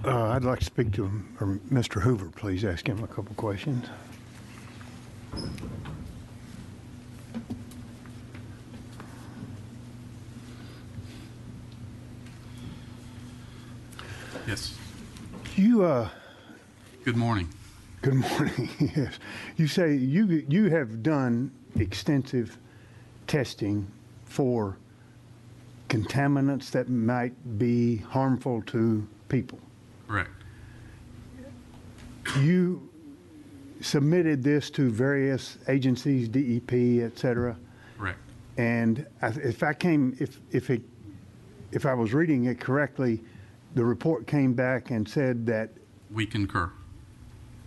I'd like to speak to Mr. Hoover, please. Ask him a couple questions. Yes. Good morning. Good morning. Yes. You say you have done extensive testing for contaminants that might be harmful to people. Correct. You submitted this to various agencies, DEP, et cetera. Correct. And if I was reading it correctly, the report came back and said that we concur.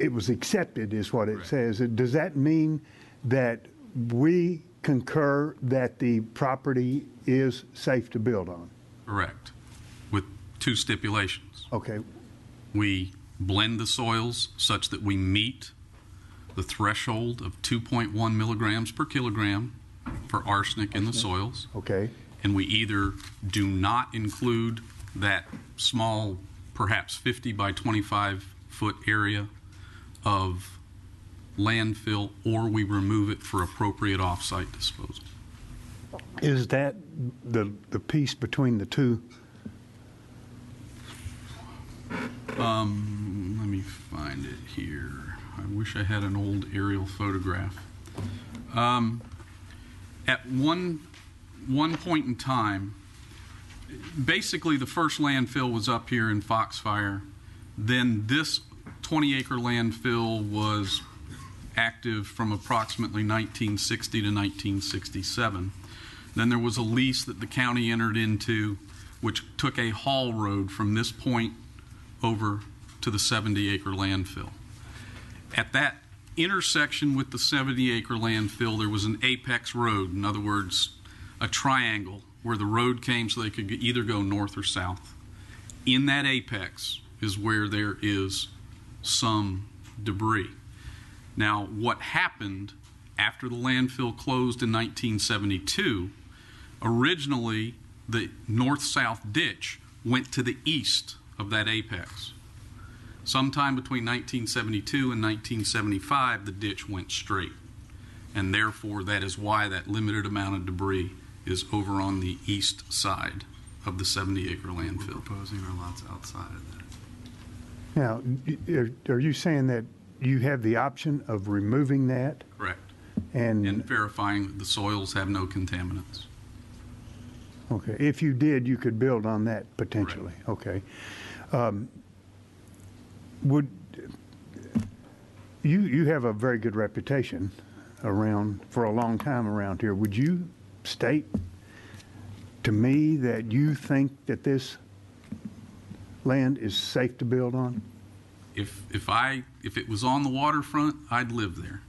It was accepted, is what it Correct. says. Does that mean that we concur that the property is safe to build on? Correct. With two stipulations. Okay. We blend the soils such that we meet the threshold of 2.1 milligrams per kilogram for arsenic in the soils. Okay. And we either do not include that small, perhaps 50 by 25 foot area of landfill, or we remove it for appropriate off-site disposal. Is that the piece between the two? Let me find it here. I wish I had an old aerial photograph. At one point in time, basically the first landfill was up here in Foxfire. Then this 20-acre landfill was active from approximately 1960 to 1967. Then there was a lease that the county entered into, which took a haul road from this point over to the 70-acre landfill. At that intersection with the 70-acre landfill, there was an apex road, in other words, a triangle where the road came so they could either go north or south. In that apex is where there is some debris. Now, what happened after the landfill closed in 1972, originally the north-south ditch went to the east of that apex. Sometime between 1972 and 1975, the ditch went straight. And therefore, that is why that limited amount of debris is over on the east side of the 70-acre landfill. We're proposing our lots outside of that. Now, are you saying that you have the option of removing that? Correct. And verifying that the soils have no contaminants. Okay. If you did, you could build on that potentially. Correct. Okay. Would you have a very good reputation around for a long time around here? Would you state to me that you think that this land is safe to build on? If it was on the waterfront, I'd live there.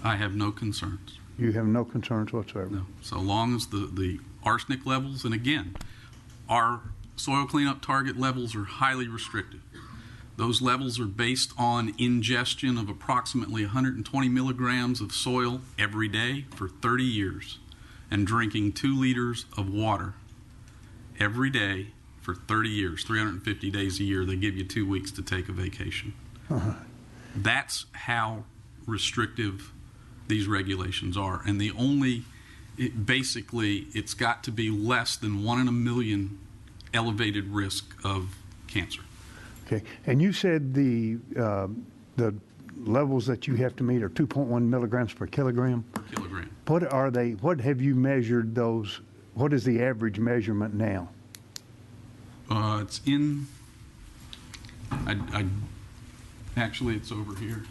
I have no concerns. You have no concerns whatsoever? No. So long as the arsenic levels, and again, our soil cleanup target levels are highly restricted. Those levels are based on ingestion of approximately 120 milligrams of soil every day for 30 years and drinking 2 liters of water every day for 30 years, 350 days a year. They give you 2 weeks to take a vacation. That's how restrictive these regulations are. And basically, it's got to be less than 1 in a million elevated risk of cancer. Okay. And you said the levels that you have to meet are 2.1 milligrams per kilogram? Per kilogram. What are they? What have you measured those? What is the average measurement now? It's in, actually it's over here.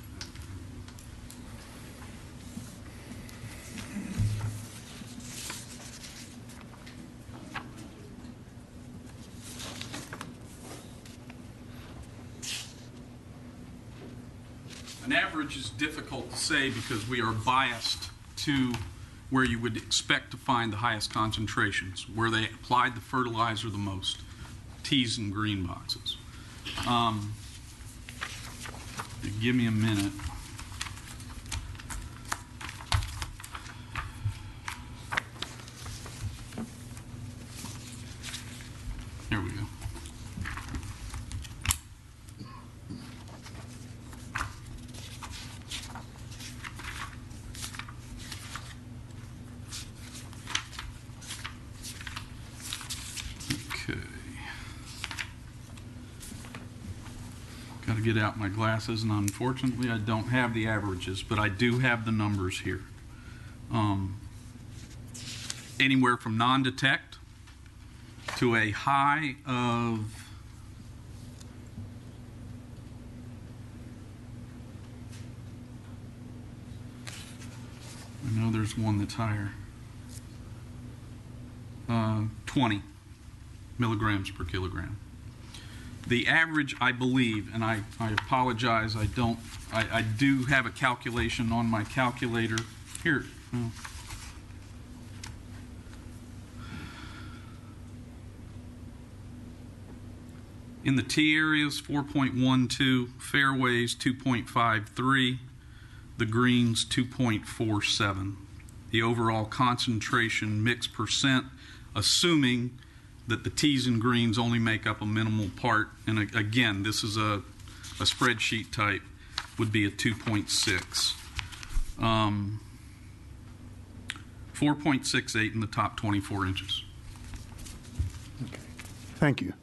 An average is difficult to say because we are biased to where you would expect to find the highest concentrations, where they applied the fertilizer the most, teas and green boxes. Give me a minute. get out my glasses, and unfortunately I don't have the averages, but I do have the numbers here. Anywhere from non-detect to a high of I know there's one that's higher. 20 milligrams per kilogram. The average, I believe, and I apologize, I do have a calculation on my calculator. Here. In the T areas, 4.12, fairways, 2.53, the greens, 2.47. The overall concentration mix percent, assuming that the tees and greens only make up a minimal part, and again, this is a spreadsheet type, would be a 2.6. 4.68 in the top 24 inches. Okay. Thank you.